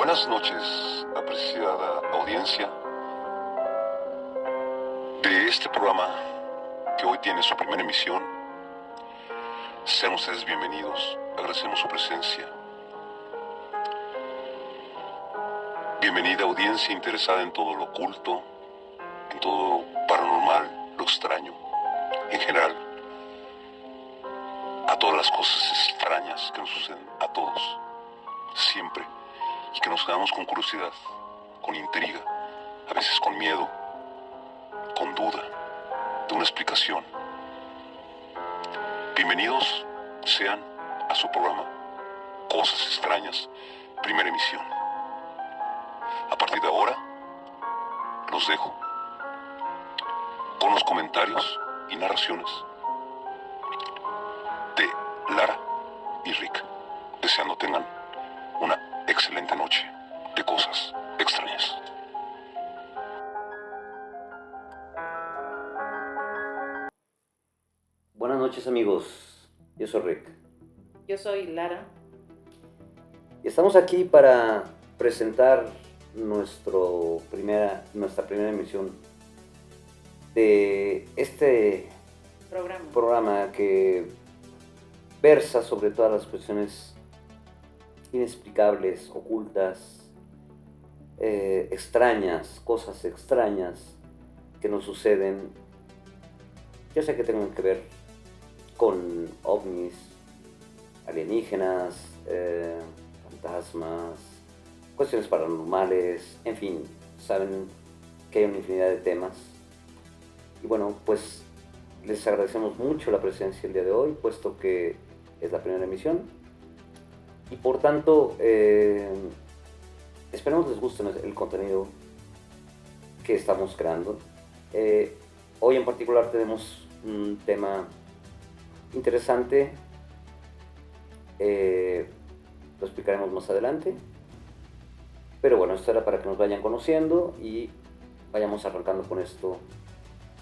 Buenas noches, apreciada audiencia de este programa que hoy tiene su primera emisión. Sean ustedes bienvenidos, agradecemos su presencia. Bienvenida audiencia interesada en todo lo oculto, en todo lo paranormal, lo extraño, en general, a todas las cosas extrañas que nos suceden a todos, siempre, y que nos quedamos con curiosidad, con intriga, a veces con miedo, con duda de una explicación. Bienvenidos sean a su programa Cosas Extrañas, primera emisión. A partir de ahora, los dejo con los comentarios y narraciones de Lara y Rick, deseando tengan una excelente noche de cosas extrañas. Buenas noches amigos, yo soy Rick. Yo soy Lara. Y estamos aquí para presentar nuestra primera emisión de este programa que versa sobre todas las cuestiones inexplicables, ocultas, extrañas, cosas extrañas que nos suceden, ya sea que tengan que ver con ovnis, alienígenas, fantasmas, cuestiones paranormales, en fin, saben que hay una infinidad de temas. Y bueno, pues les agradecemos mucho la presencia el día de hoy, puesto que es la primera emisión. Y por tanto, esperemos les guste el contenido que estamos creando. Hoy en particular tenemos un tema interesante, lo explicaremos más adelante, pero bueno, esto era para que nos vayan conociendo y vayamos arrancando con esto,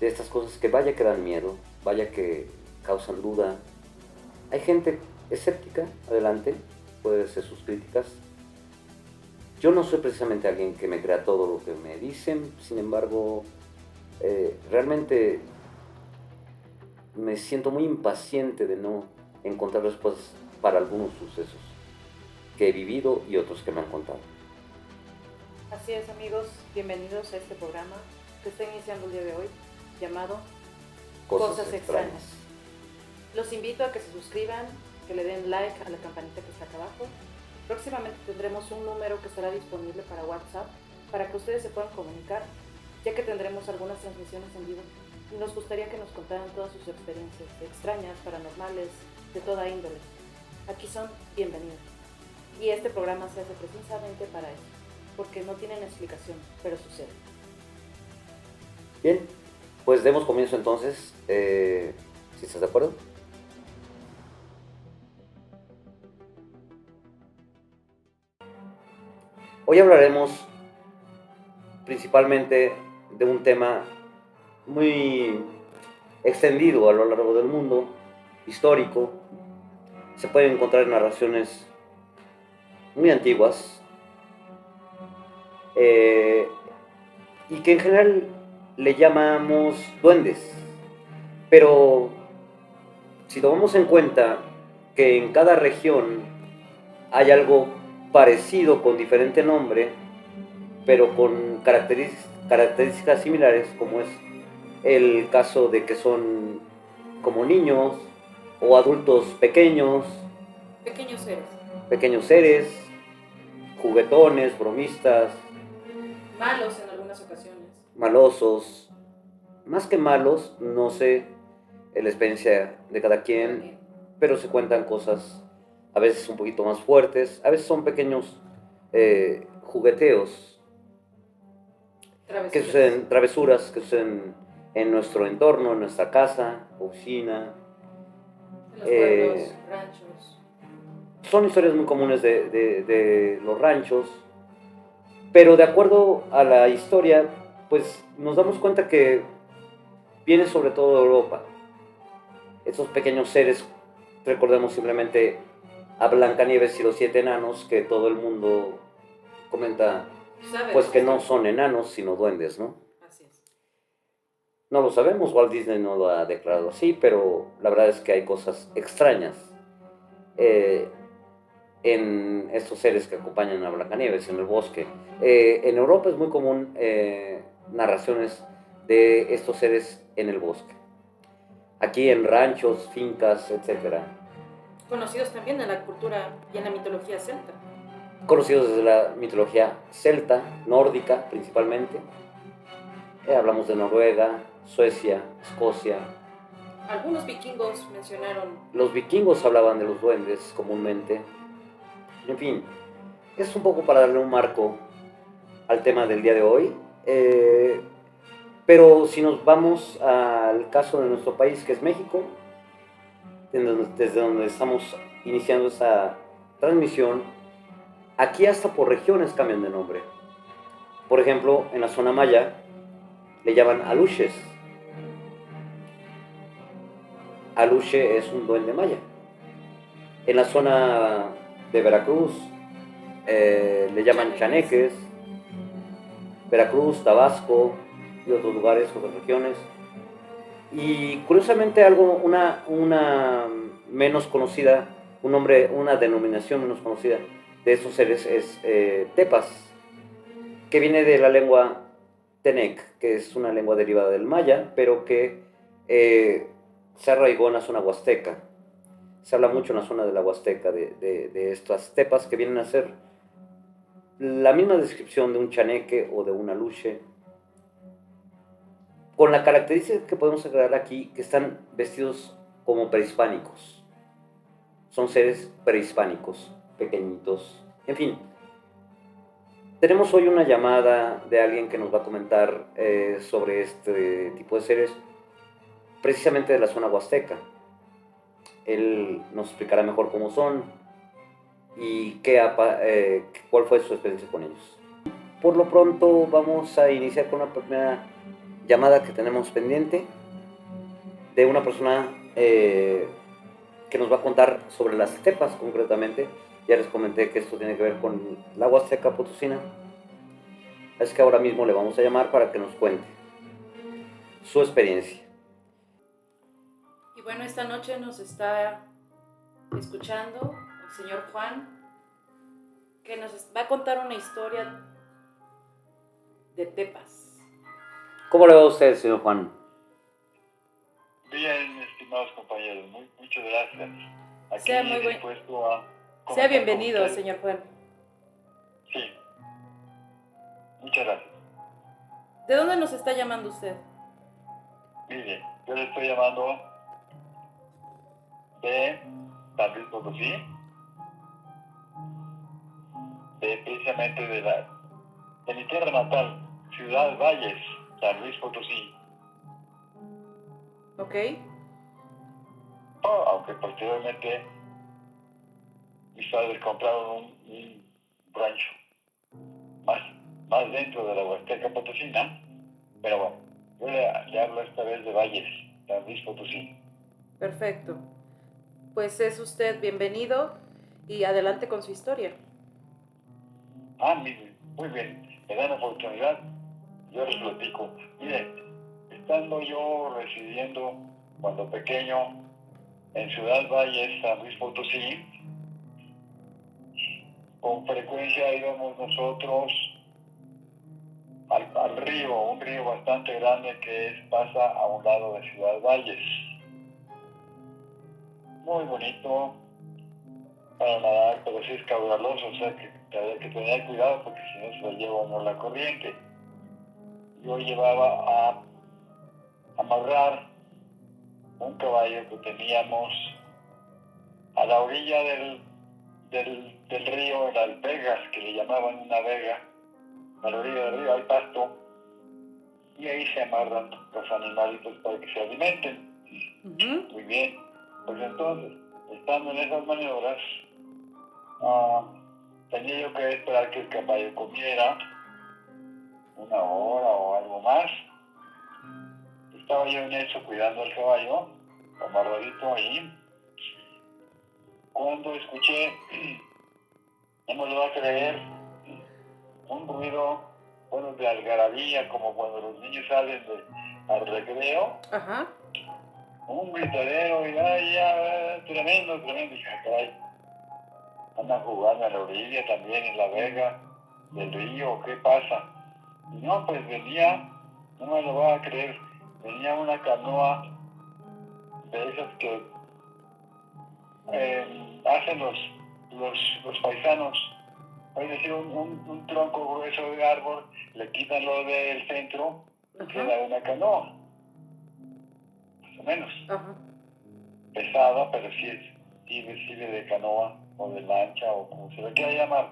de estas cosas que vaya que dan miedo, vaya que causan duda. Hay gente escéptica, adelante, puede ser sus críticas. Yo no soy precisamente alguien que me crea todo lo que me dicen, sin embargo, realmente me siento muy impaciente de no encontrar respuestas para algunos sucesos que he vivido y otros que me han contado. Así es amigos, bienvenidos a este programa que está iniciando el día de hoy, llamado Cosas Extrañas. Los invito a que se suscriban, que le den like a la campanita que está acá abajo. Próximamente tendremos un número que estará disponible para WhatsApp para que ustedes se puedan comunicar, ya que tendremos algunas transmisiones en vivo y nos gustaría que nos contaran todas sus experiencias extrañas, paranormales, de toda índole. Aquí son bienvenidos. Y este programa se hace precisamente para eso, porque no tienen explicación, pero sucede. Bien, pues demos comienzo entonces, si estás de acuerdo. Hoy hablaremos principalmente de un tema muy extendido a lo largo del mundo, histórico. Se pueden encontrar narraciones muy antiguas y que en general le llamamos duendes, pero si tomamos en cuenta que en cada región hay algo parecido con diferente nombre, pero con características similares, como es el caso de que son como niños o adultos pequeños seres, juguetones, bromistas, Malos en algunas ocasiones. malosos, más que malos, no sé, la experiencia de cada quien, pero se cuentan cosas a veces un poquito más fuertes, a veces son pequeños jugueteos, travesuras que suceden en nuestro entorno, en nuestra casa, oficina, en los pueblos, ranchos. Son historias muy comunes de los ranchos, pero de acuerdo a la historia, pues nos damos cuenta que vienen sobre todo de Europa. Estos pequeños seres, recordemos simplemente a Blancanieves y los 7 enanos, que todo el mundo comenta ¿Sabes? pues que no son enanos, sino duendes, ¿no? Así es. No lo sabemos, Walt Disney no lo ha declarado así, pero la verdad es que hay cosas extrañas en estos seres que acompañan a Blancanieves en el bosque. En Europa es muy común narraciones de estos seres en el bosque. Aquí en ranchos, fincas, etcétera. Conocidos también en la cultura y en la mitología celta. Conocidos desde la mitología celta, nórdica principalmente. Hablamos de Noruega, Suecia, Escocia. Algunos vikingos mencionaron. Los vikingos hablaban de los duendes comúnmente. En fin, es un poco para darle un marco al tema del día de hoy. Pero si nos vamos al caso de nuestro país, que es México, desde donde estamos iniciando esta transmisión, aquí hasta por regiones cambian de nombre. Por ejemplo, en la zona maya le llaman aluches. Aluche es un duende maya. En la zona de Veracruz le llaman chaneques. Veracruz, Tabasco y otros lugares, otras regiones. Y curiosamente una menos conocida, un nombre, una denominación menos conocida de estos seres es tepas, que viene de la lengua tenec, que es una lengua derivada del maya, pero que se arraigó en la zona huasteca. Se habla mucho en la zona de la huasteca de estas tepas que vienen a ser la misma descripción de un chaneque o de un aluche, con la característica que podemos agregar aquí, que están vestidos como prehispánicos. Son seres prehispánicos, pequeñitos. En fin, tenemos hoy una llamada de alguien que nos va a comentar sobre este tipo de seres, precisamente de la zona huasteca. Él nos explicará mejor cómo son y cuál fue su experiencia con ellos. Por lo pronto vamos a iniciar con una primera llamada que tenemos pendiente de una persona que nos va a contar sobre las tepas concretamente. Ya les comenté que esto tiene que ver con la Huasteca Potosina. Es que ahora mismo le vamos a llamar para que nos cuente su experiencia. Y bueno, esta noche nos está escuchando el señor Juan, que nos va a contar una historia de tepas. ¿Cómo le va a usted, señor Juan? Bien, estimados compañeros, muchas gracias. Aquí Sea muy dispuesto a Sea bienvenido, señor Juan. Sí, muchas gracias. ¿De dónde nos está llamando usted? Mire, yo le estoy llamando de San Luis Potosí, precisamente de mi tierra natal, Ciudad Valles, San Luis Potosí. Ok. Aunque posteriormente mis padres compraron un rancho más dentro de la Huasteca Potosina, pero bueno, yo le hablo esta vez de Valles, San Luis Potosí. Perfecto. Pues es usted bienvenido y adelante con su historia. Muy bien, me dan la oportunidad, yo les platico. Mire, estando yo residiendo cuando pequeño en Ciudad Valles, San Luis Potosí, con frecuencia íbamos nosotros al río, un río bastante grande que pasa a un lado de Ciudad Valles. Muy bonito para nadar, pero sí es caudaloso, o sea que había que tener cuidado porque si no se lo lleva uno la corriente. Yo llevaba a amarrar un caballo que teníamos a la orilla del río, en las vegas, que le llamaban una vega. A la orilla del río hay pasto y ahí se amarran los animalitos para que se alimenten. Uh-huh. Muy bien, pues entonces, estando en esas maniobras, tenía yo que esperar que el caballo comiera una hora o algo más. Estaba yo en eso cuidando al caballo, amarradito ahí, cuando escuché, no me lo va a creer, un ruido, bueno, de algarabía, como cuando los niños salen al recreo. Ajá. Un gritadero y ya, tremendo. Dije, caray, andan jugando a la orilla también, en la vega del río, ¿qué pasa? Y no, pues venía, no me lo vas a creer, venía una canoa de esas que hacen los paisanos, es decir, un tronco grueso de árbol, le quitan lo del centro, y queda una canoa, más o menos. Ajá. Pesada, pero sí sirve de canoa o de lancha o como se le quiera llamar.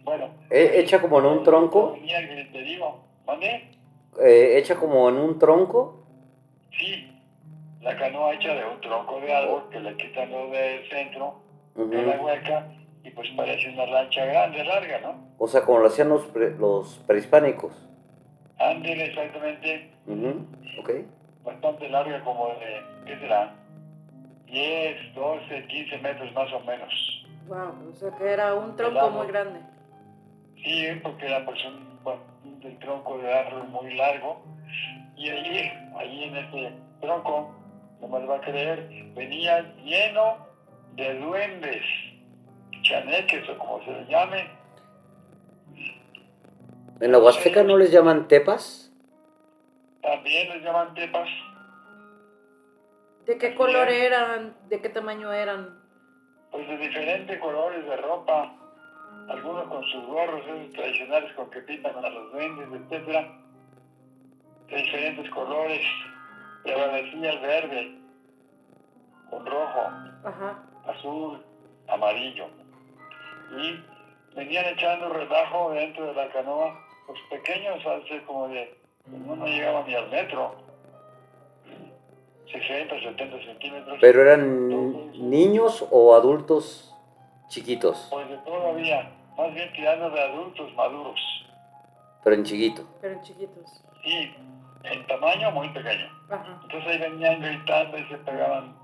Bueno. ¿Hecha como en un tronco? Venía el griterío. ¿Mande? ¿Hecha como en un tronco? Sí, la canoa hecha de un tronco de árbol que le quitan lo del centro, de la hueca, y pues parece una lancha grande, larga, ¿no? O sea, como lo hacían los prehispánicos. Ándale, exactamente. Ok. Bastante larga, como de, ¿qué será? 10, 12, 15 metros más o menos. Wow, o sea que era un tronco muy grande. Sí, porque era pues un tronco de árbol muy largo. Y allí en este tronco, no me lo va a creer, venía lleno de duendes, chaneques o como se les llame. ¿En la Huasteca no les llaman tepas? También les llaman tepas. ¿De qué color eran? ¿De qué tamaño eran? Pues de diferentes colores de ropa. Algunos con sus gorros esos tradicionales con que pintan a los duendes, etc. De diferentes colores. Prevalecía el verde, con rojo, azul, amarillo. Y venían echando relajo dentro de la canoa, los pequeños, hace como de, no llegaban ni al metro, 60, 70 centímetros. ¿Pero eran niños o adultos chiquitos? Pues de todavía, más bien tirando de adultos maduros. Pero en chiquito. Pero en chiquitos. Sí, en tamaño muy pequeño. Ajá. Entonces ahí venían gritando y se pegaban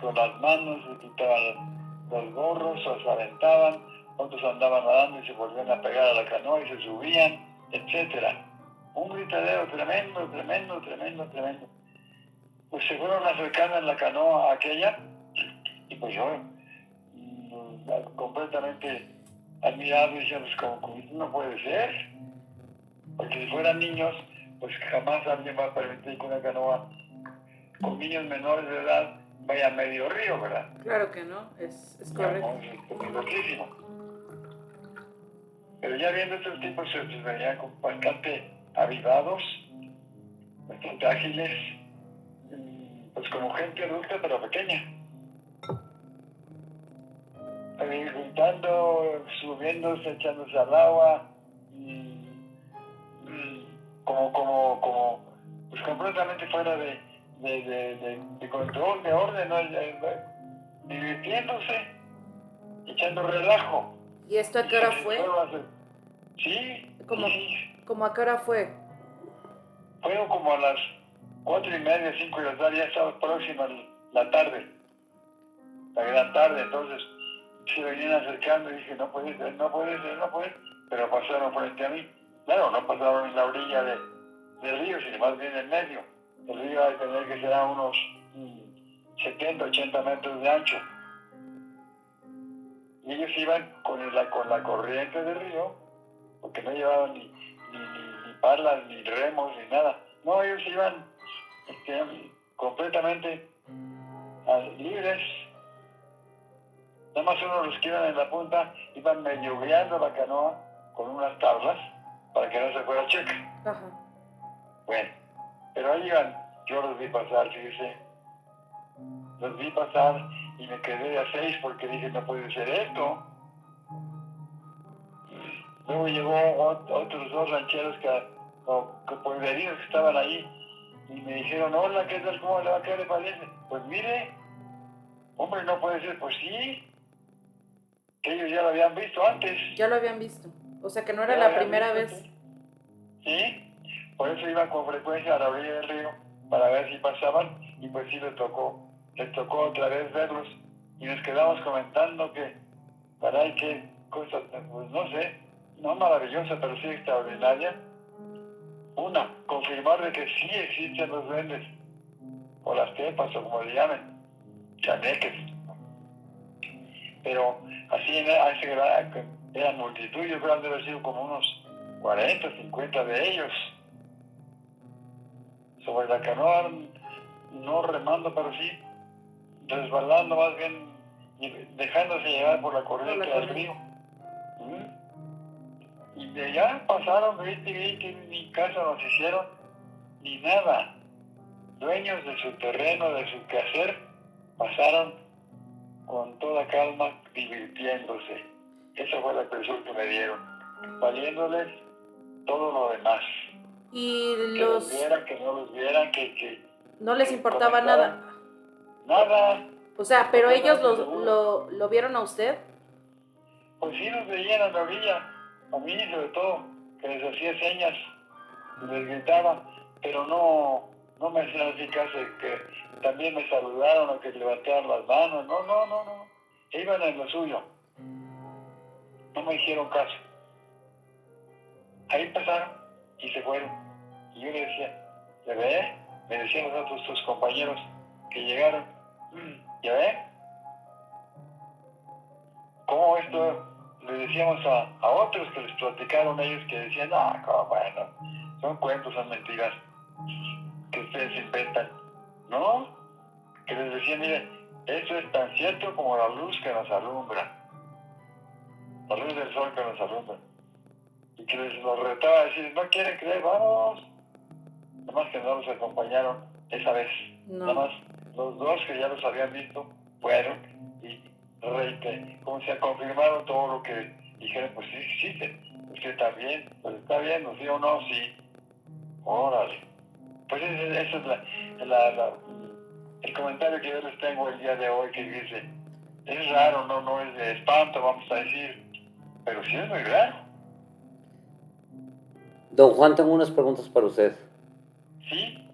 con las manos, se quitaban los gorros, o se aventaban, otros andaban nadando y se volvían a pegar a la canoa y se subían, etcétera. Un gritadero tremendo. Pues se fueron acercando en la canoa aquella y pues yo completamente admirado y decía, pues como no puede ser, porque si fueran niños, pues jamás alguien va a permitir que una canoa con niños menores de edad vaya a medio río, ¿verdad? Claro que no, es correcto. No, es loquísimo. Pero ya viendo estos tipos se veían bastante avivados, bastante ágiles, pues como gente adulta pero pequeña. Gritando, subiéndose, echándose al agua, como pues completamente fuera de control, de orden, ¿no? Divirtiéndose, echando relajo. ¿Y esto a qué hora fue? Sí. ¿Cómo a qué hora fue? Fueron como a las 4:30, 5 de la tarde, ya estaba próxima la tarde, la gran tarde, entonces se venían acercando y dije, no puede ser, pero pasaron frente a mí. Claro, no pasaron en la orilla del río, sino más bien en medio. El río va a tener que ser a unos 70, 80 metros de ancho. Y ellos iban con la corriente del río, porque no llevaban ni palas, ni remos, ni nada. No, ellos iban completamente libres. Nada más uno de los que iban en la punta iban medio guiando la canoa con unas tablas para que no se fuera checa. Ajá. Bueno, pero ahí iban, yo los vi pasar, fíjese. Los vi pasar y me quedé de a 6 porque dije, no puede ser esto. Luego llegó otros 2 rancheros pueblerinos que estaban ahí y me dijeron, hola, ¿qué tal? ¿Cómo le va a quedar de parece? Pues mire, hombre, no puede ser, pues sí. Que ellos ya lo habían visto antes. Ya lo habían visto. O sea que no era la primera vez. Sí, por eso iban con frecuencia a la orilla del río para ver si pasaban y pues sí les tocó otra vez verlos y nos quedamos comentando que, caray, qué cosas, pues no sé, no maravillosa, pero sí extraordinaria. Una, confirmar de que sí existen los duendes, o las tepas, o como le llamen, chaneques. Pero así a ese grado, eran multitud, yo creo que han de haber sido como unos 40, 50 de ellos. Sobre la canoa, no remando, pero sí resbalando más bien, y dejándose llevar por la corriente del río. Y de allá pasaron, ni caso nos hicieron, ni nada. Dueños de su terreno, de su quehacer, pasaron con toda calma, divirtiéndose. Esa fue la impresión que me dieron, valiéndoles todo lo demás. Y que los vieran, que no los vieran, que no les importaba nada. Nada. O sea, pero ellos lo vieron a usted. Pues sí, nos veían a la orilla, a mí sobre todo, que les hacía señas, les gritaba, pero no me hacían así caso, que también me saludaron o que levantaron las manos, no. Iban en lo suyo, no me hicieron caso. Ahí pasaron y se fueron. Y yo le decía, ¿ya ve? Me decían nosotros, tus compañeros que llegaron, ¿ya ve? ¿Cómo esto? Le decíamos a otros que les platicaron ellos que decían, bueno, son cuentos, son mentiras que ustedes inventan. No, que les decían, mire, eso es tan cierto como la luz que nos alumbra, la luz del sol que nos alumbra. Y que les los retaba a decir, no quieren creer, vamos. Nada más que no los acompañaron esa vez. No. Nada más los dos que ya los habían visto fueron y como se confirmaron todo lo que dijeron, pues sí existe. Usted también, pues está viendo, sí o no, sí. Órale. Pues ese es el comentario que yo les tengo el día de hoy, que dice, es raro, no es de espanto, vamos a decir, pero sí es muy raro. Don Juan, tengo unas preguntas para usted. ¿Sí?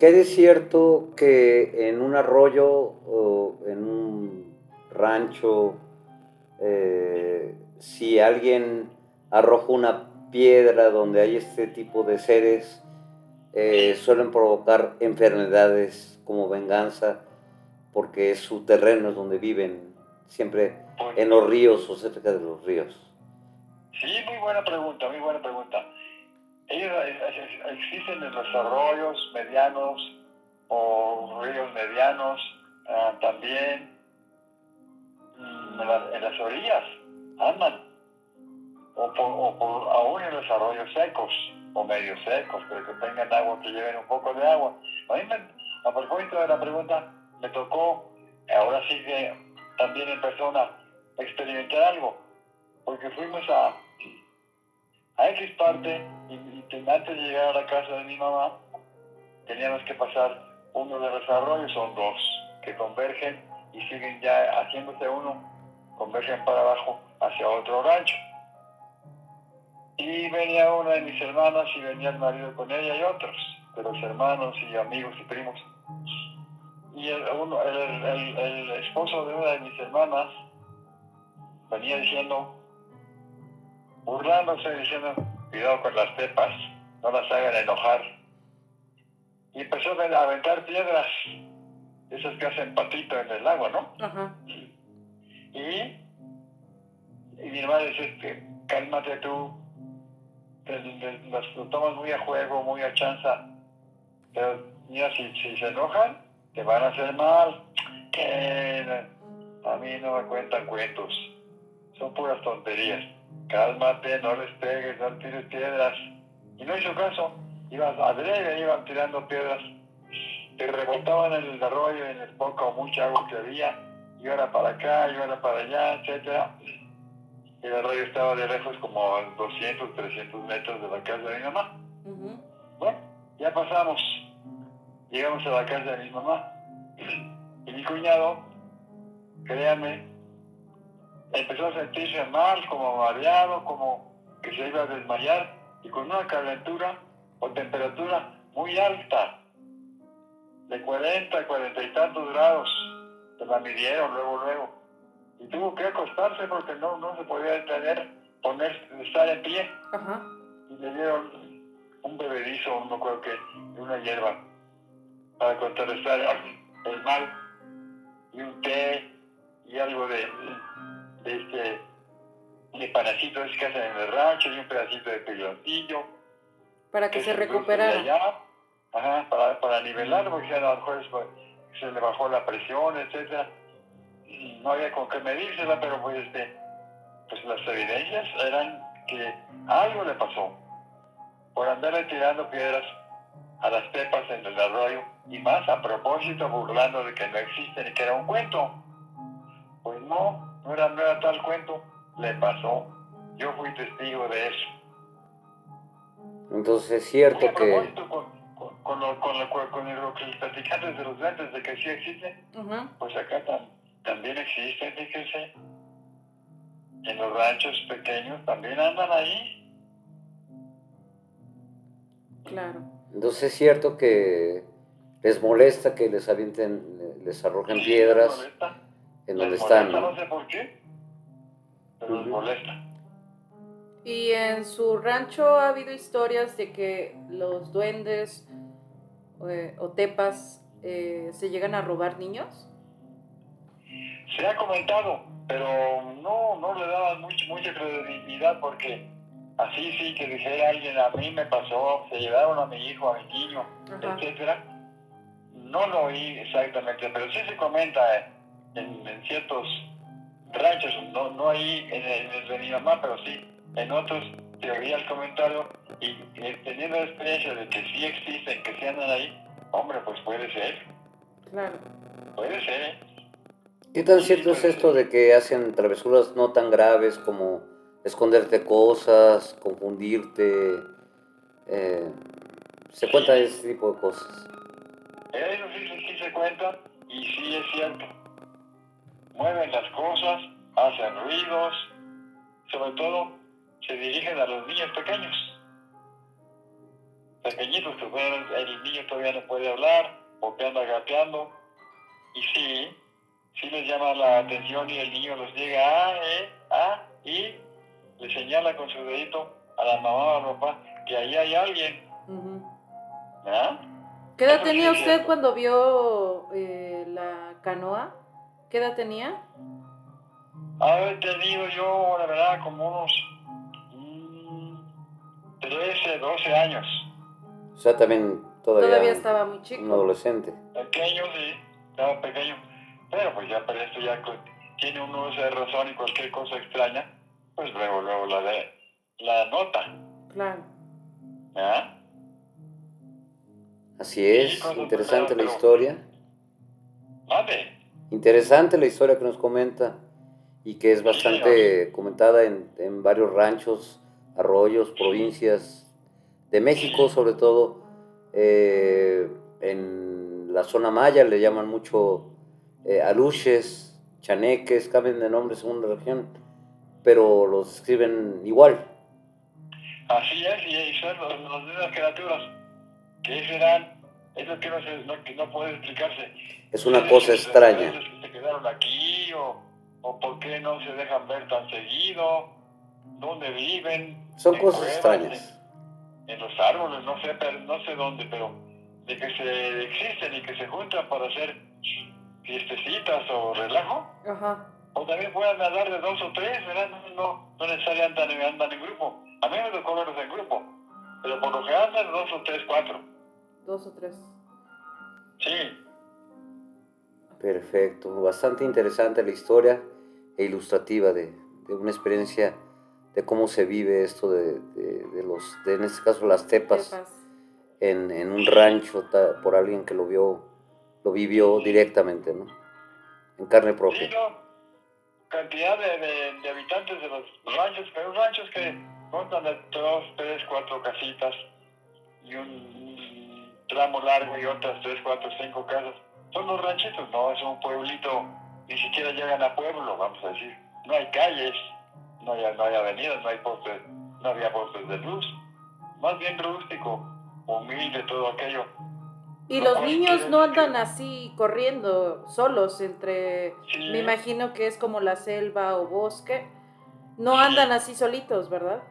¿Qué es cierto que en un arroyo o en un rancho, si alguien arroja una piedra donde hay este tipo de seres, suelen provocar enfermedades como venganza, porque es su terreno, es donde viven, siempre en los ríos o cerca de los ríos? Sí, muy buena pregunta, muy buena pregunta. Ellos existen en los arroyos medianos o ríos medianos, también en las orillas andan, o aún en los arroyos secos o medio secos, pero que tengan agua, que lleven un poco de agua. A propósito de la pregunta, me tocó, ahora sí que también en persona, experimentar algo, porque fuimos a X parte y antes de llegar a la casa de mi mamá teníamos que pasar uno de los arroyos, son dos que convergen y siguen ya haciéndose uno, convergen para abajo hacia otro rancho. Y venía una de mis hermanas y venía el marido con ella y otros de los hermanos y amigos y primos. Y el esposo de una de mis hermanas venía diciendo, burlándose, diciendo, cuidado con las tepas, no las hagan enojar. Y empezó a aventar piedras, esas que hacen patito en el agua, ¿no? Ajá. Y mi hermana dice, cálmate tú, lo tomas muy a juego, muy a chanza, pero mira, si se enojan, te van a hacer mal. A mí no me cuentan cuentos, son puras tonterías. Cálmate, no les pegues, no tires piedras. Y no hizo caso, iban tirando piedras, te rebotaban en el arroyo, en el poco o mucha agua que había, y ahora para acá, y ahora para allá, etcétera. El arroyo estaba de lejos como a 200, 300 metros de la casa de mi mamá. Uh-huh. Bueno, ya pasamos, llegamos a la casa de mi mamá, y mi cuñado, créanme, empezó a sentirse mal, como mareado, como que se iba a desmayar, y con una calentura o temperatura muy alta, de 40, 40 y tantos grados, se la midieron luego, y tuvo que acostarse porque no se podía detener estar en pie. Ajá. Y le dieron un bebedizo, no creo que, una hierba, para contrarrestar el mal, y un té, y algo de panacitos que hacen en el rancho, y un pedacito de piloncillo. Para que se es un dulce recuperara. de allá. Ajá, para nivelar, porque a lo mejor se le bajó la presión, etcétera. Y no había con qué medírsela, pero pues las evidencias eran que algo le pasó por andarle tirando piedras a las pepas en el arroyo, y más a propósito burlando de que no existen y que era un cuento. Pues no era tal cuento, le pasó. Yo fui testigo de eso. Entonces es cierto Muy a que... propósito con lo que les platicaste de los duendes, de que sí existen, pues acá también existen, fíjense. En los ranchos pequeños también andan ahí. Claro. Entonces es cierto que les molesta que les avienten, les arrojen piedras en donde están, ¿no? No sé por qué, pero les molesta. ¿Y en su rancho ha habido historias de que los duendes o tepas se llegan a robar niños? Se ha comentado, pero no le daban mucha credibilidad, porque así sí que dijera alguien, a mí me pasó, se llevaron a mi hijo, a mi niño, etcétera. No lo oí exactamente, pero sí se comenta en ciertos ranchos, no ahí en el de mi mamá, pero sí en otros se oía el comentario, y teniendo la experiencia de que sí existen, que sí andan ahí, hombre, pues puede ser. Claro. Puede ser. ¿Qué tan cierto es esto de que hacen travesuras no tan graves como esconderte cosas, confundirte? Se cuenta ese tipo de cosas. Eso sí se cuenta, y sí es cierto. Mueven las cosas, hacen ruidos, sobre todo se dirigen a los niños pequeñitos, que el niño todavía no puede hablar, o que anda gateando, y sí les llama la atención, y el niño los llega y le señala con su dedito a la mamá o al papá que ahí hay alguien. ¿Ah? ¿Qué edad tenía usted cuando vio la canoa? ¿Qué edad tenía? Haber tenido yo, la verdad, como unos 13, 12 años. O sea, también todavía estaba muy chico. Un adolescente. Pequeño, sí, estaba pequeño. Pero pues ya para esto ya tiene uno esa razón, y cualquier cosa extraña, pues luego la nota. Claro. ¿Ah? Así es, sí, interesante la historia. ¿Mande? Interesante la historia que nos comenta, y que es bastante comentada en varios ranchos, arroyos, provincias de México, sobre todo en la zona maya le llaman mucho aluches, chaneques, cambian de nombre según la región, pero los escriben igual. Así es, y son las mismas criaturas. ¿Qué serán? Es lo que no puede explicarse. Es una cosa extraña. Que se quedaron aquí, o por qué no se dejan ver tan seguido, dónde viven. Son cosas cuevas, extrañas. En los árboles, no sé dónde, pero de que se existen y que se juntan para hacer fiestecitas o relajo. Ajá. O también pueden andar de 2 o 3, ¿verdad? No necesariamente andan en grupo. A mí me tocó verlos en grupo, pero por lo que andan 2 o 3, 4. 2 o 3. Sí. Perfecto, bastante interesante la historia e ilustrativa de una experiencia de cómo se vive esto de en este caso las tepas. En un rancho por alguien que lo vivió directamente, ¿no? En carne propia. Sí, no. Cantidad de habitantes de los ranchos, pero ranchos que contan de 2, 3, 4 casitas, y un tramo largo, y otras 3, 4, 5 casas. Son los ranchitos, no es un pueblito, ni siquiera llegan a pueblo, vamos a decir. No hay calles, no hay avenidas, no había postes de luz. Más bien rústico, humilde, todo aquello. Y los niños no andan así corriendo solos entre, me imagino que es como la selva o bosque, No andan así solitos, ¿verdad?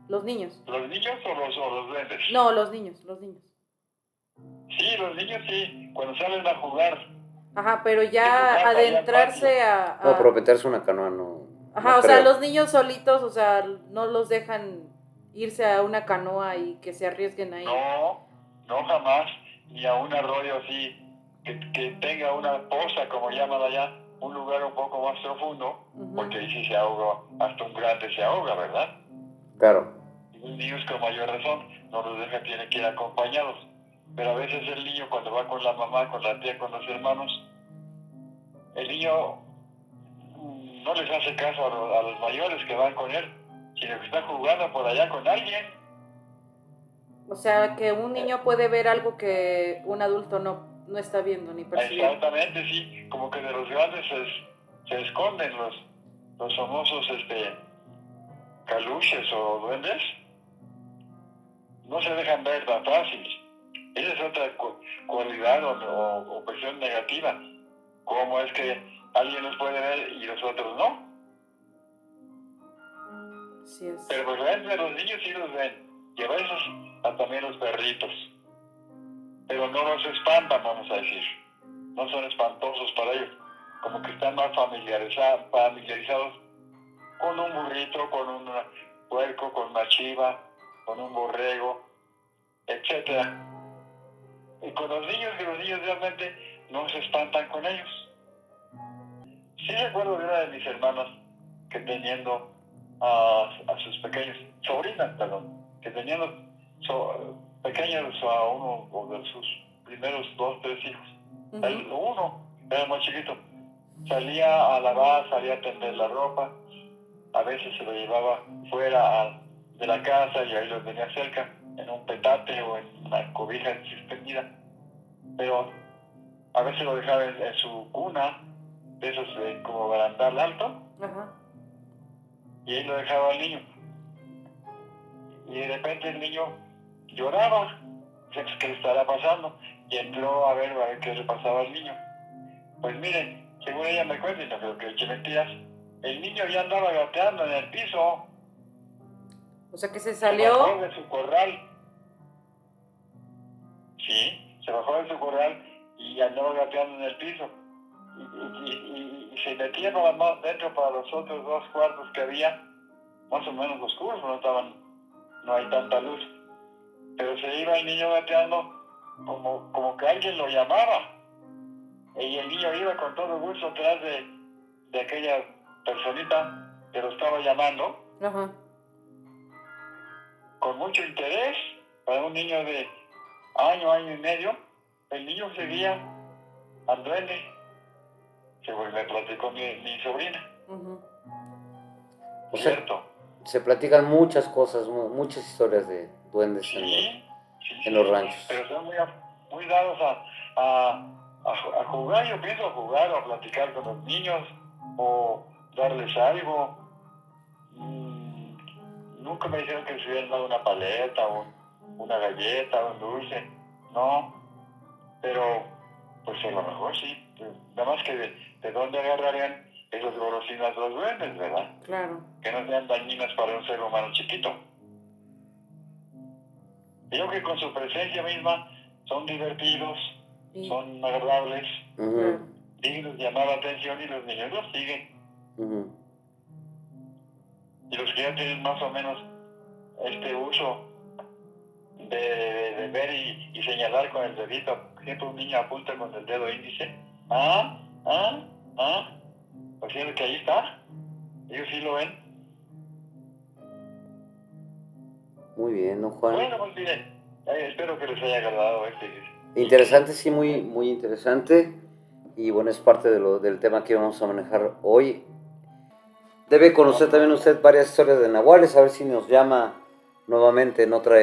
Los niños. ¿Los niños o los duendes? No, los niños. Sí, los niños sí, cuando salen a jugar. Ajá, pero En tu ya casa, adentrarse No, pero meterse una canoa no. Ajá, no o sea, creo. los niños solitos, o sea, no los dejan irse a una canoa y que se arriesguen ahí. No jamás, ni a un arroyo así, que tenga una poza, como llaman allá, un lugar un poco más profundo, porque ahí sí se ahoga, hasta un grande se ahoga, ¿verdad? Claro. Y los niños con mayor razón no los dejan, tienen que ir acompañados. Pero a veces el niño cuando va con la mamá, con la tía, con los hermanos, el niño no les hace caso a los mayores que van con él, sino que está jugando por allá con alguien. O sea, que un niño puede ver algo que un adulto no está viendo ni percibiendo. Exactamente, sí, como que de los grandes se esconden los famosos caluches o duendes, no se dejan ver tan fácil. Esa es otra cualidad o cuestión negativa. ¿Cómo es que alguien los puede ver y los otros no? Así es. Pero pues realmente los niños sí los ven, y a veces también los perritos. Pero no los espantan, vamos a decir. No son espantosos para ellos. Como que están más familiarizados con un burrito, con un puerco, con una chiva, con un borrego, etcétera. Y con los niños realmente no se espantan con ellos. Sí recuerdo de una de mis hermanas que teniendo a sus pequeños, sobrinas, perdón, que teniendo pequeños a uno de sus primeros 2, 3 hijos. Uno era más chiquito. Salía a lavar, salía a tender la ropa. A veces se lo llevaba fuera de la casa y ahí lo tenía cerca, en un petate o en una cobija suspendida. Pero a veces lo dejaba en su cuna, de esos como barandal alto. Ajá. Y ahí lo dejaba al niño. Y de repente el niño lloraba. ¿Qué le estará pasando? Y entró a ver qué le pasaba al niño. Pues miren, según ella me cuenta, y no creo que eche mentiras, el niño ya andaba gateando en el piso. O sea que se salió. Se bajó de su corral. Sí, se bajó de su corral y andaba gateando en el piso. Y se metía más dentro para los otros 2 cuartos que había, más o menos oscuros, no hay tanta luz. Pero se iba el niño gateando como que alguien lo llamaba. Y el niño iba con todo gusto atrás de aquella personita que lo estaba llamando. Ajá. Con mucho interés para un niño de año y medio. El niño seguía al duende, según me platicó mi sobrina. O sea, ¿Cierto? se platican muchas cosas, muchas historias de duendes en los ranchos. Pero son muy dados a jugar, yo pienso a jugar o a platicar con los niños o darles algo. Nunca me dijeron que se hubieran dado una paleta o una galleta o un dulce, no, pero pues a lo mejor sí, nada más que de dónde agarrarían esas golosinas los duendes, ¿verdad? Claro. Que no sean dañinas para un ser humano chiquito. Digo que con su presencia misma son divertidos, son agradables, dignos de llamar la atención y los niños los siguen. Y los que ya tienen más o menos este uso de ver y señalar con el dedito, siempre un niño apunta con el dedo índice, pues siento que ahí está, ellos sí lo ven. Muy bien, ¿no, Juan? Bueno, pues miren, espero que les haya agradado Interesante, sí, muy, muy interesante. Y bueno, es parte del tema que vamos a manejar hoy. Debe conocer también usted varias historias de nahuales, a ver si nos llama nuevamente en otra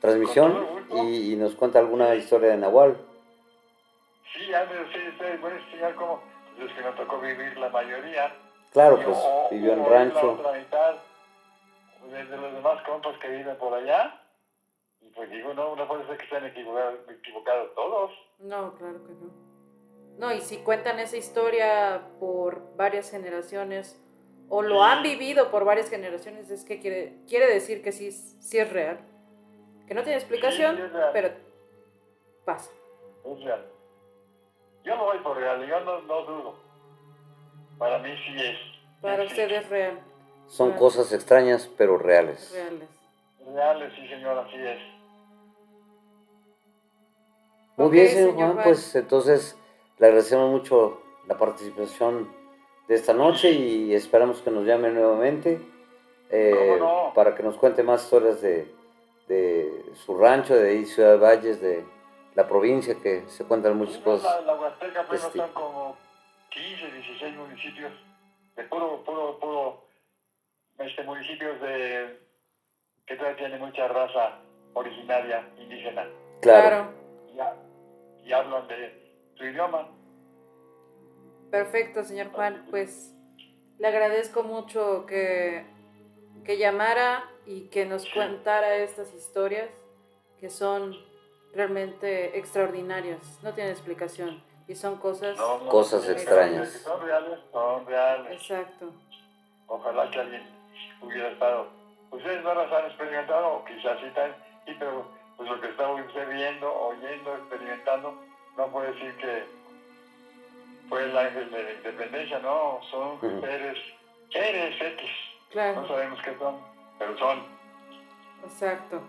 transmisión, y nos cuenta alguna historia de nahual. Sí, ya me voy a enseñar cómo es que me tocó vivir la mayoría. Claro, pues vivió en rancho. La otra mitad, desde los demás compas que viven por allá. Y pues digo, no puede ser que estén equivocados todos. No, claro que no. No, y si cuentan esa historia por varias generaciones o lo han vivido por varias generaciones, es que quiere decir que sí es real. Que no tiene explicación, Sí, es real. pero pasa. Es real. Yo lo doy por real, yo no dudo. Para mí sí es. Para Sí, usted es real. Son Real. cosas extrañas, pero reales. Reales. Reales, sí, señor, así es. Muy Ok, bien, señor señor Juan, pues entonces le agradecemos mucho la participación de esta noche y esperamos que nos llame nuevamente ¿Cómo no? para que nos cuente más historias de su rancho, de ahí Ciudad Valles, de la provincia, que se cuentan muchas Sí, cosas. la Huasteca, pues, Este. son como 15, 16 municipios de municipios que todavía tienen mucha raza originaria indígena Claro. y hablan de su idioma. Perfecto, señor Juan. Pues le agradezco mucho que llamara y que nos contara estas historias que son realmente extraordinarias. No tienen explicación y son cosas... Cosas extrañas. Son reales. Exacto. Ojalá que alguien hubiera estado. Ustedes no las han experimentado, o quizás sí, pero pues lo que está usted viendo, oyendo, experimentando, no puede decir que fue el ángel de la independencia, no, son seres X. Claro. No sabemos qué son, pero son. Exacto.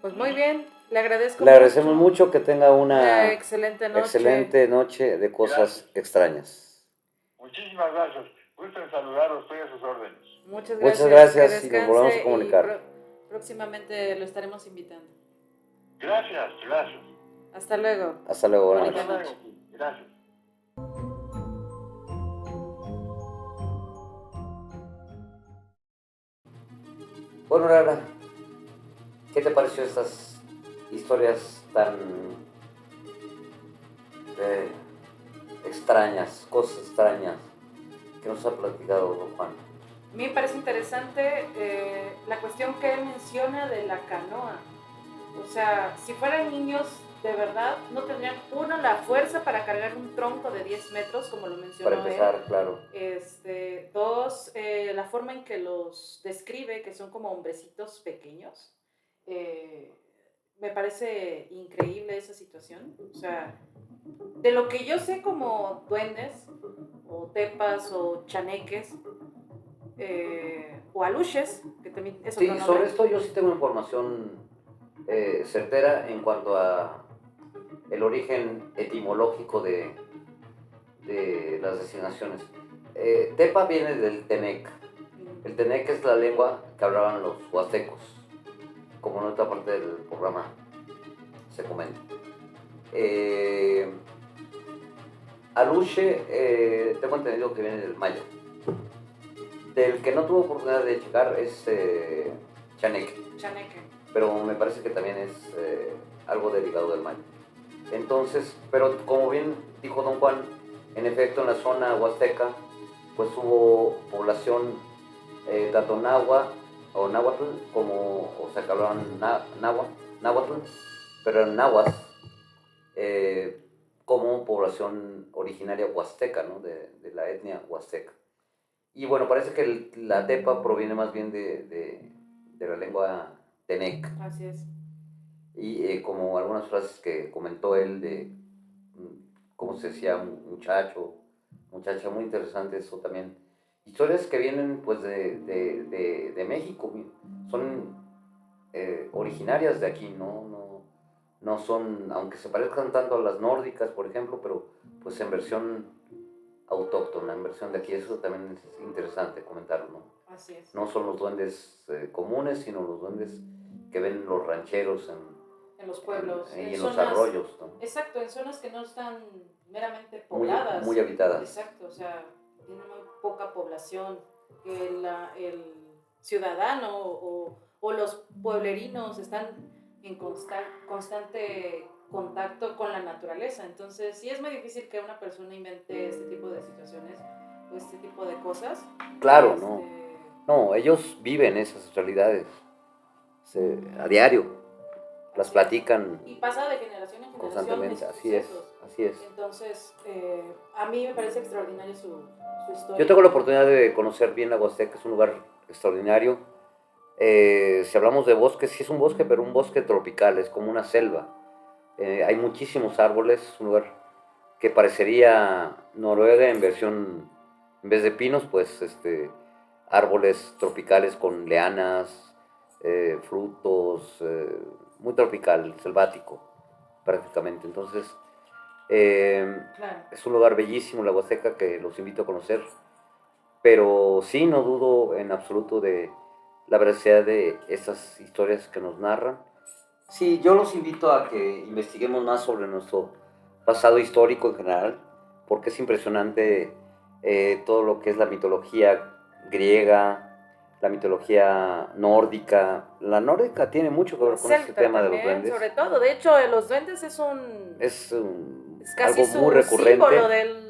Pues muy bien, le agradezco Le agradecemos mucho que tenga una excelente noche de cosas extrañas. Muchísimas gracias. Gusto en saludarlos, estoy a sus órdenes. Muchas Muchas gracias. gracias y nos volvemos a comunicar. Próximamente lo estaremos invitando. Gracias. Hasta luego. Hasta luego, buenas Bonita noches. noche. Gracias. Bueno, Lara, ¿qué te pareció estas historias tan extrañas, cosas extrañas que nos ha platicado don Juan? A mí me parece interesante la cuestión que él menciona de la canoa. O sea, si fueran niños de verdad, no tendrían, uno, la fuerza para cargar un tronco de 10 metros, como lo mencionó Para empezar, él. claro. Dos, la forma en que los describe, que son como hombrecitos pequeños. Me parece increíble esa situación. O sea, de lo que yo sé como duendes, o tepas, o chaneques, o aluches, que también es otro Sí, nombre. sobre esto yo sí tengo información certera en cuanto a el origen etimológico de las designaciones. Tepa viene del Tenec. El Tenec es la lengua que hablaban los huastecos, como en otra parte del programa se comenta. Aluche, tengo entendido que viene del maya. Del que no tuvo oportunidad de checar es chaneque. Pero me parece que también es algo derivado del maya. Entonces, pero como bien dijo don Juan, en efecto en la zona huasteca pues hubo población tanto náhuatl o náhuatl como, o sea que hablaban náhuatl, pero eran nahuas como población originaria huasteca, ¿no? de la etnia huasteca. Y bueno, parece que la tepa proviene más bien de la lengua tenec. Así es. Y como algunas frases que comentó él de cómo se decía muchacha, muy interesante eso también. Historias que vienen pues de México, son originarias de aquí, no son, aunque se parezcan tanto a las nórdicas, por ejemplo, pero pues en versión autóctona, en versión de aquí. Eso también es interesante comentarlo, ¿no? Así es. No son los duendes comunes, sino los duendes que ven los rancheros en los pueblos. Y en los arroyos, ¿no? Exacto, en zonas que no están meramente pobladas. Muy habitadas. Exacto, o sea, tiene muy poca población. Que el ciudadano o los pueblerinos están en constante contacto con la naturaleza. Entonces, sí es muy difícil que una persona invente este tipo de situaciones o este tipo de cosas. Claro, no, ellos viven esas realidades a diario. las platican. Y pasa de generación en generación. Constantemente, así es. Entonces, a mí me parece extraordinaria su historia. Yo tengo la oportunidad de conocer bien la Huasteca, es un lugar extraordinario. Si hablamos de bosque, sí es un bosque, pero un bosque tropical, es como una selva. Hay muchísimos árboles, es un lugar que parecería Noruega en vez de pinos, pues árboles tropicales con lianas, frutos, muy tropical, selvático prácticamente. Entonces, Claro. es un lugar bellísimo, la Huasteca, que los invito a conocer. Pero sí, no dudo en absoluto de la veracidad de estas historias que nos narran. Sí, yo los invito a que investiguemos más sobre nuestro pasado histórico en general, porque es impresionante todo lo que es la mitología griega, la mitología nórdica. La nórdica tiene mucho que ver con este tema también, de los duendes. sobre todo. De hecho, los duendes es casi algo muy recurrente. Símbolo de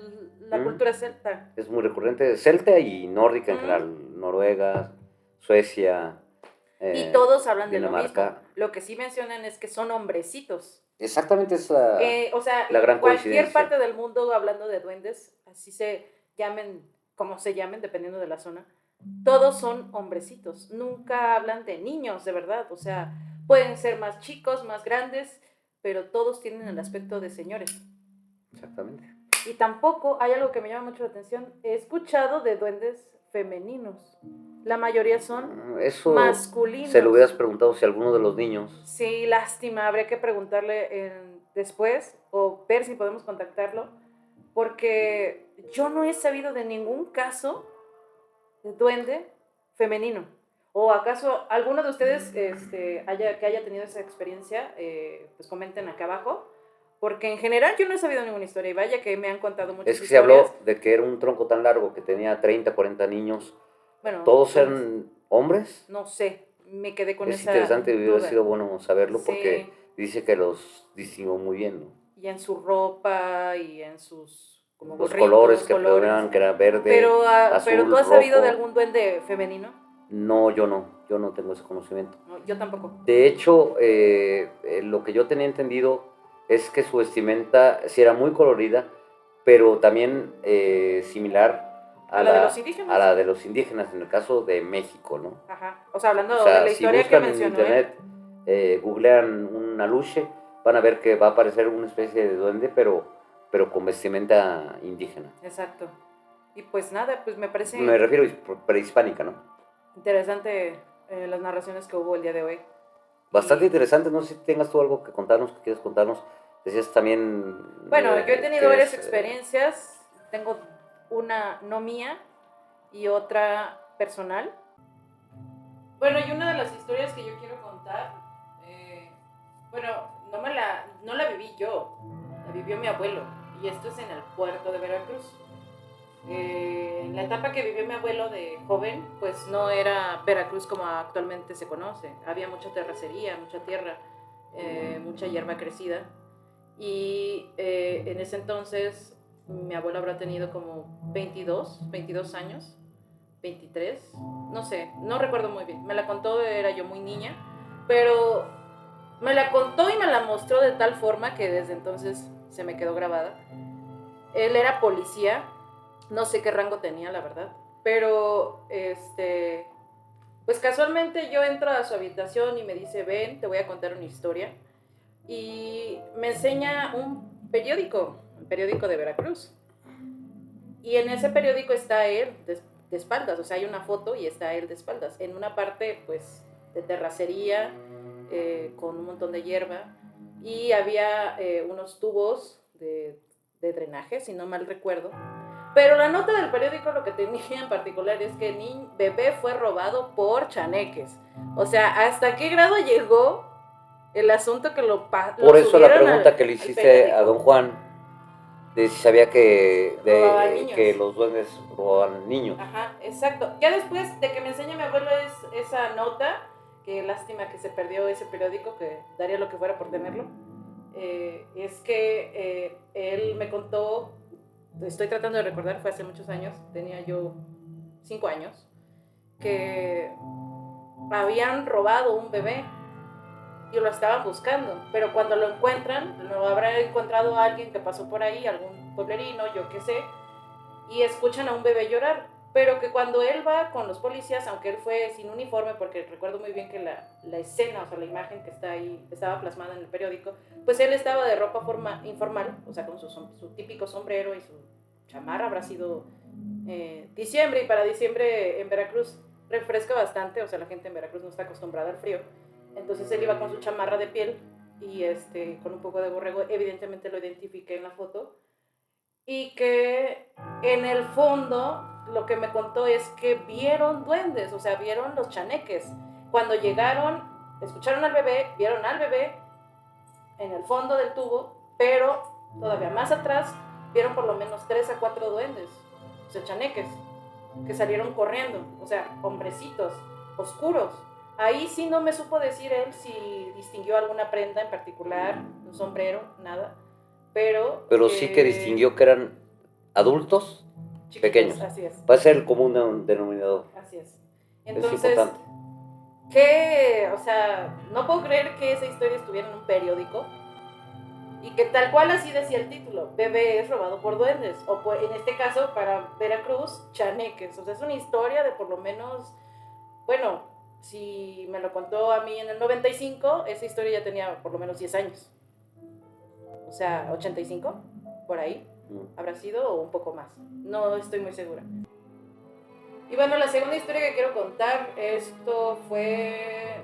la cultura celta. Es muy recurrente, celta y nórdica en general, Noruega, Suecia. Y todos hablan Dinamarca. de lo mismo. Lo que sí mencionan es que son hombrecitos. Exactamente, es la gran coincidencia. Cualquier parte del mundo hablando de duendes, así se llamen, como se llamen, dependiendo de la zona, todos son hombrecitos. Nunca hablan de niños, de verdad. O sea, pueden ser más chicos, más grandes, pero todos tienen el aspecto de señores. Exactamente. Y tampoco hay algo que me llama mucho la atención. He escuchado de duendes femeninos. La mayoría son masculinos. Se lo hubieras preguntado si alguno de los niños. Sí, lástima. Habría que preguntarle después o ver si podemos contactarlo. Porque yo no he sabido de ningún caso de duende femenino. ¿O acaso alguno de ustedes que haya tenido esa experiencia? Pues comenten acá abajo. Porque en general yo no he sabido ninguna historia. Y vaya que me han contado muchas historias. Es que se habló de que era un tronco tan largo que tenía 30, 40 niños. Bueno, ¿todos eran hombres? No sé, me quedé con esa duda. Es interesante, hubiera sido bueno saberlo, sí, porque dice que los distinguió muy bien, ¿no? Y en su ropa y en sus como los colores que predominaban, que era verde, azul, ¿pero tú has rojo. sabido de algún duende femenino? No, yo no tengo ese conocimiento. No, yo tampoco. De hecho, lo que yo tenía entendido es que su vestimenta sí era muy colorida, pero también similar a la de los indígenas, en el caso de México, ¿no? Ajá, o sea, hablando de la historia que mencionó. Si buscan en internet, googlean un aluche, van a ver que va a aparecer una especie de duende, pero con vestimenta indígena. Exacto. Y pues nada, pues me parece... Me refiero prehispánica, ¿no? Interesante las narraciones que hubo el día de hoy. Bastante interesante, no sé si tengas tú algo que contarnos, que quieres contarnos. Decías también... Bueno, yo he tenido varias experiencias, tengo una no mía y otra personal. Bueno, y una de las historias que yo quiero contar, no la viví yo, la vivió mi abuelo, y esto es en el puerto de Veracruz. En la etapa que vivió mi abuelo de joven, pues no era Veracruz como actualmente se conoce. Había mucha terracería, mucha tierra, mucha hierba crecida. Y en ese entonces mi abuelo habrá tenido como 22 años, 23, no sé, no recuerdo muy bien. Me la contó, era yo muy niña, pero me la contó y me la mostró de tal forma que desde entonces se me quedó grabada. Él era policía. No sé qué rango tenía, la verdad, pero pues casualmente yo entro a su habitación y me dice, ven, te voy a contar una historia, y me enseña un periódico, el periódico de Veracruz, y en ese periódico está él de espaldas, o sea, hay una foto y está él de espaldas, en una parte pues de terracería, con un montón de hierba, y había unos tubos de drenaje, si no mal recuerdo. Pero la nota del periódico lo que tenía en particular es que bebé fue robado por chaneques. O sea, ¿hasta qué grado llegó el asunto que lo Por eso la pregunta que le hiciste a don Juan, de si sabía que los duendes robaban niños. Ajá, exacto. Ya después de que me enseña mi abuelo esa nota, que lástima que se perdió ese periódico, que daría lo que fuera por tenerlo, es que él me contó... Estoy tratando de recordar, fue hace muchos años, tenía yo 5 años, que habían robado un bebé y lo estaban buscando, pero cuando lo encuentran, lo habrá encontrado alguien que pasó por ahí, algún pueblerino, yo qué sé, y escuchan a un bebé llorar, pero que cuando él va con los policías, aunque él fue sin uniforme, porque recuerdo muy bien que la escena, o sea, la imagen que está ahí, estaba plasmada en el periódico, pues él estaba de ropa informal, o sea, con su típico sombrero y su chamarra, habrá sido diciembre, y para diciembre en Veracruz refresca bastante, o sea, la gente en Veracruz no está acostumbrada al frío, entonces él iba con su chamarra de piel y con un poco de borrego, evidentemente lo identifiqué en la foto, y que en el fondo lo que me contó es que vieron duendes, o sea, vieron los chaneques. Cuando llegaron, escucharon al bebé, vieron al bebé en el fondo del tubo, pero todavía más atrás vieron por lo menos 3 a 4 duendes, o sea, chaneques, que salieron corriendo, o sea, hombrecitos, oscuros. Ahí sí no me supo decir él si distinguió alguna prenda en particular, un sombrero, nada. Pero sí que distinguió que eran adultos chiquitos, pequeños. Así es. Va a ser el común denominador. Así es. Entonces, Entonces, es importante. O sea, no puedo creer que esa historia estuviera en un periódico y que tal cual así decía el título, bebé es robado por duendes, o en este caso, para Veracruz, chaneques. O sea, es una historia de por lo menos, bueno, si me lo contó a mí en el 95, esa historia ya tenía por lo menos 10 años. O sea, 85, por ahí, habrá sido, o un poco más. No estoy muy segura. Y bueno, la segunda historia que quiero contar, esto fue,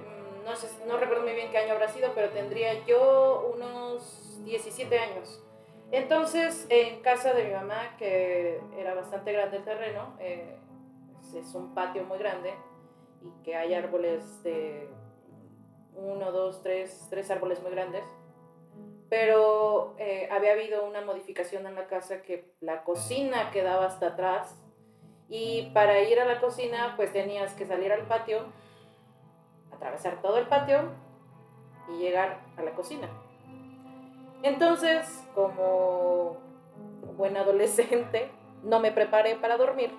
no recuerdo muy bien qué año habrá sido, pero tendría yo unos 17 años. Entonces, en casa de mi mamá, que era bastante grande el terreno, es un patio muy grande, y que hay árboles de 1, 2, 3 árboles muy grandes, pero había habido una modificación en la casa, que la cocina quedaba hasta atrás, y para ir a la cocina pues tenías que salir al patio, atravesar todo el patio y llegar a la cocina. Entonces, como buen adolescente, no me preparé para dormir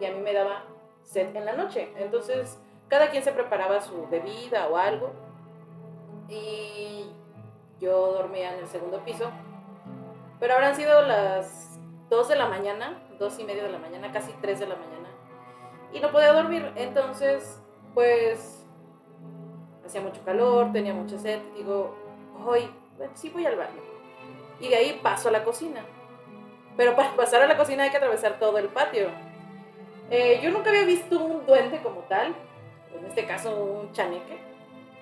y a mí me daba sed en la noche. Entonces, cada quien se preparaba su bebida o algo y yo dormía en el segundo piso. Pero habrán sido las 2 de la mañana, 2:30 de la mañana, casi 3 de la mañana. Y no podía dormir, entonces, pues, hacía mucho calor, tenía mucha sed. Digo, hoy sí voy al baño. Y de ahí paso a la cocina. Pero para pasar a la cocina hay que atravesar todo el patio. Yo nunca había visto un duende como tal, en este caso un chaneque.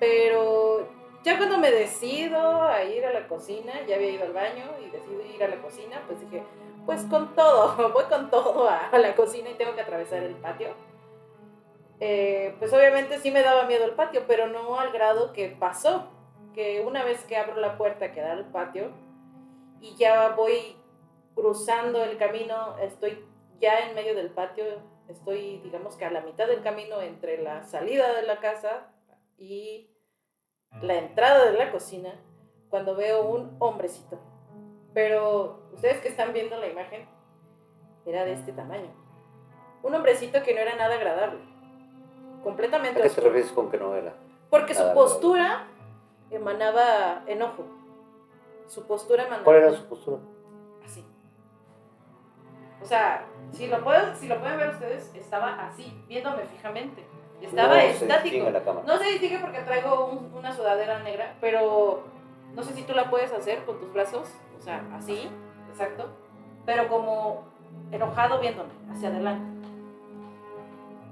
Pero ya cuando me decido a ir a la cocina, ya había ido al baño y decido ir a la cocina, pues dije, pues con todo, voy con todo a la cocina y tengo que atravesar el patio. Pues obviamente sí me daba miedo el patio, pero no al grado que pasó, que una vez que abro la puerta que da al patio y ya voy cruzando el camino, estoy ya en medio del patio, estoy digamos que a la mitad del camino entre la salida de la casa y la entrada de la cocina, cuando veo un hombrecito. Pero ustedes que están viendo la imagen, era de este tamaño. Un hombrecito que no era nada agradable. Completamente ¿A qué te oscuro. refieres con que no era? Porque su postura emanaba enojo. Su postura emanaba... ¿Cuál era su postura? Así. O sea, si lo pueden ver ustedes, estaba así, viéndome fijamente. Estaba estático. No se distingue porque traigo una sudadera negra, pero no sé si tú la puedes hacer con tus brazos. O sea, así, exacto. Pero como enojado viéndome hacia adelante.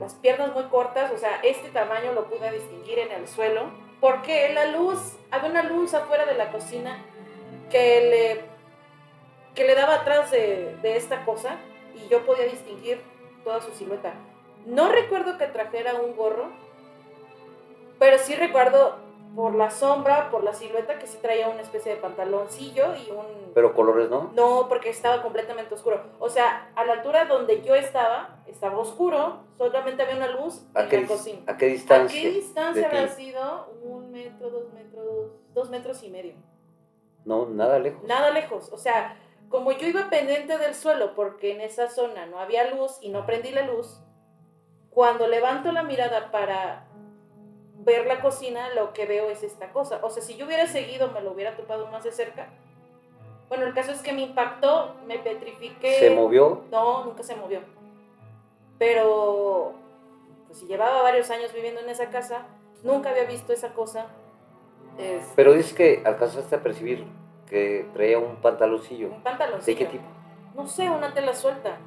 Las piernas muy cortas, o sea, este tamaño lo pude distinguir en el suelo. Porque había una luz afuera de la cocina que le daba atrás de esta cosa y yo podía distinguir toda su silueta. No recuerdo que trajera un gorro, pero sí recuerdo por la sombra, por la silueta, que sí traía una especie de pantaloncillo y un... ¿Pero colores no? No, porque estaba completamente oscuro. O sea, a la altura donde yo estaba oscuro, solamente había una luz en la cocina. ¿A qué distancia? ¿A qué distancia habrá sido? 1 metro, 2 metros, 2,5 metros. No, nada lejos. Nada lejos, o sea, como yo iba pendiente del suelo porque en esa zona no había luz y no prendí la luz, cuando levanto la mirada para ver la cocina, lo que veo es esta cosa. O sea, si yo hubiera seguido, me lo hubiera topado más de cerca. Bueno, el caso es que me impactó, me petrifiqué. ¿Se movió? No, nunca se movió. Pero, pues si llevaba varios años viviendo en esa casa, nunca había visto esa cosa. Pero dices que alcanzaste a percibir que traía un pantaloncillo. Un pantaloncillo. ¿De qué tipo? No sé, una tela suelta.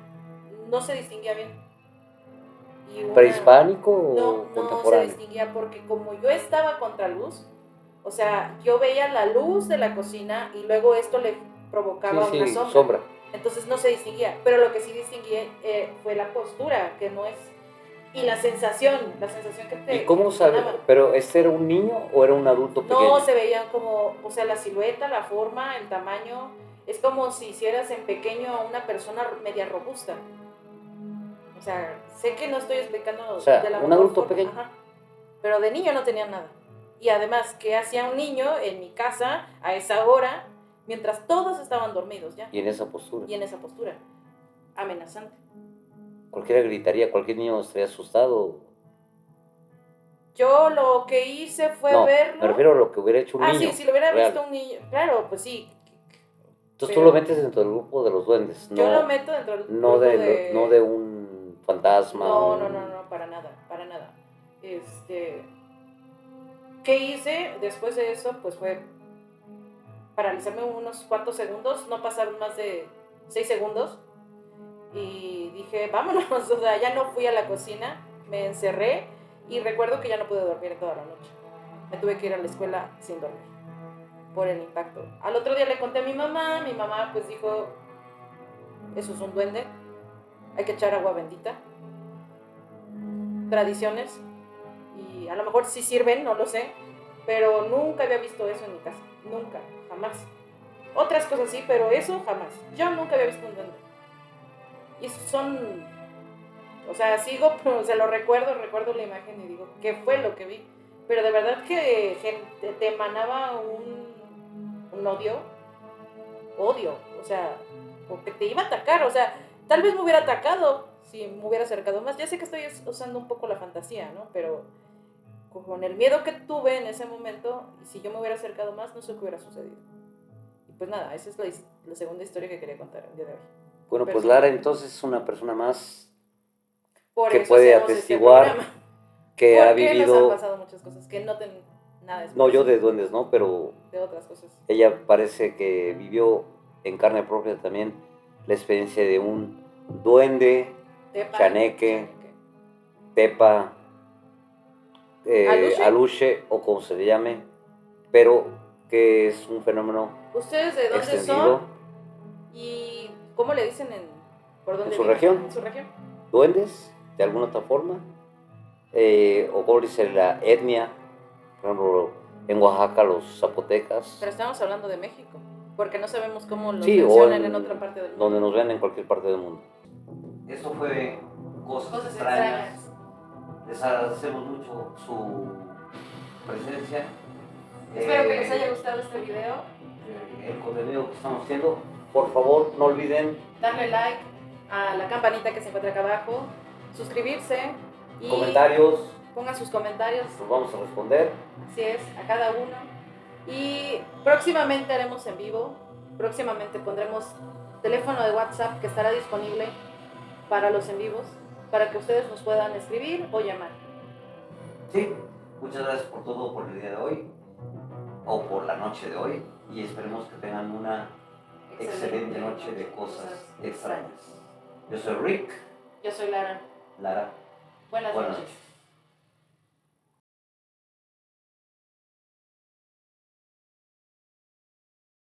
No se distinguía bien. Y ¿Prehispánico o no contemporáneo? se distinguía porque como yo estaba contra luz, o sea, yo veía la luz de la cocina y luego esto le provocaba una sombra. Entonces no se distinguía, pero lo que sí distinguí fue la postura, que no es... Y la sensación que te... ¿Y cómo sabes? ¿Pero este era un niño o era un adulto pequeño? No, se veían como, o sea, la silueta, la forma, el tamaño, es como si hicieras en pequeño a una persona media robusta. O sea, sé que no estoy explicando o sea, de la un adulto forma, pequeño. ajá, pero de niño no tenía nada. Y además, ¿qué hacía un niño en mi casa a esa hora, mientras todos estaban dormidos ya? Y en esa postura. Y en esa postura, amenazante. Cualquiera gritaría, cualquier niño estaría asustado. Yo lo que hice fue verlo. Me refiero a lo que hubiera hecho un niño. Sí, si lo hubiera real. visto un niño, claro, pues sí. Entonces tú lo metes dentro del grupo de los duendes. Yo lo meto dentro del grupo no de un fantasma. No, para nada. ¿Qué hice después de eso? Pues fue paralizarme unos cuantos segundos, no pasaron más de 6 segundos. Y dije, vámonos, o sea, ya no fui a la cocina, me encerré y recuerdo que ya no pude dormir toda la noche. Me tuve que ir a la escuela sin dormir por el impacto. Al otro día le conté a mi mamá pues dijo, eso es un duende, hay que echar agua bendita. Tradiciones, y a lo mejor sí sirven, no lo sé, pero nunca había visto eso en mi casa, nunca, jamás. Otras cosas sí, pero eso jamás. Yo nunca había visto un duende. Y son, o sea, se lo recuerdo la imagen y digo, ¿qué fue lo que vi? Pero de verdad que te emanaba un odio, o sea, o que te iba a atacar, o sea, tal vez me hubiera atacado si me hubiera acercado más. Ya sé que estoy usando un poco la fantasía, ¿no? Pero con el miedo que tuve en ese momento, y si yo me hubiera acercado más, no sé qué hubiera sucedido. Y pues nada, esa es la segunda historia que quería contar el día de hoy. Bueno, pues Lara entonces es una persona más que puede atestiguar que ha vivido... Porque nos han pasado muchas cosas que no tienen nada de... No, yo de duendes, ¿no? Pero... de otras cosas. Ella parece que vivió en carne propia también la experiencia de un duende, chaneque, tepa, aluche o como se le llame, pero que es un fenómeno ¿Ustedes de dónde extendido. son? ¿Y cómo le dicen por dónde ¿En su viven? región? ¿En su región? ¿Duendes? De alguna otra forma. O como dice la etnia, por ejemplo, en Oaxaca los zapotecas. Pero estamos hablando de México, porque no sabemos cómo los mencionan en otra parte del mundo. Donde nos vean en cualquier parte del mundo. Esto fue Cosas Extrañas. Les agradecemos mucho su presencia. Espero que les haya gustado este video. El contenido que estamos haciendo. Por favor, no olviden darle like a la campanita que se encuentra acá abajo, suscribirse y comentarios. Pongan sus comentarios. Los vamos a responder. Así es, a cada uno. Y próximamente haremos en vivo. Próximamente pondremos teléfono de WhatsApp que estará disponible para los en vivos, para que ustedes nos puedan escribir o llamar. Sí, muchas gracias por todo por el día de hoy o por la noche de hoy y esperemos que tengan una excelente noche de cosas extrañas. Yo soy Rick. Yo soy Lara. Lara. Buenas noches.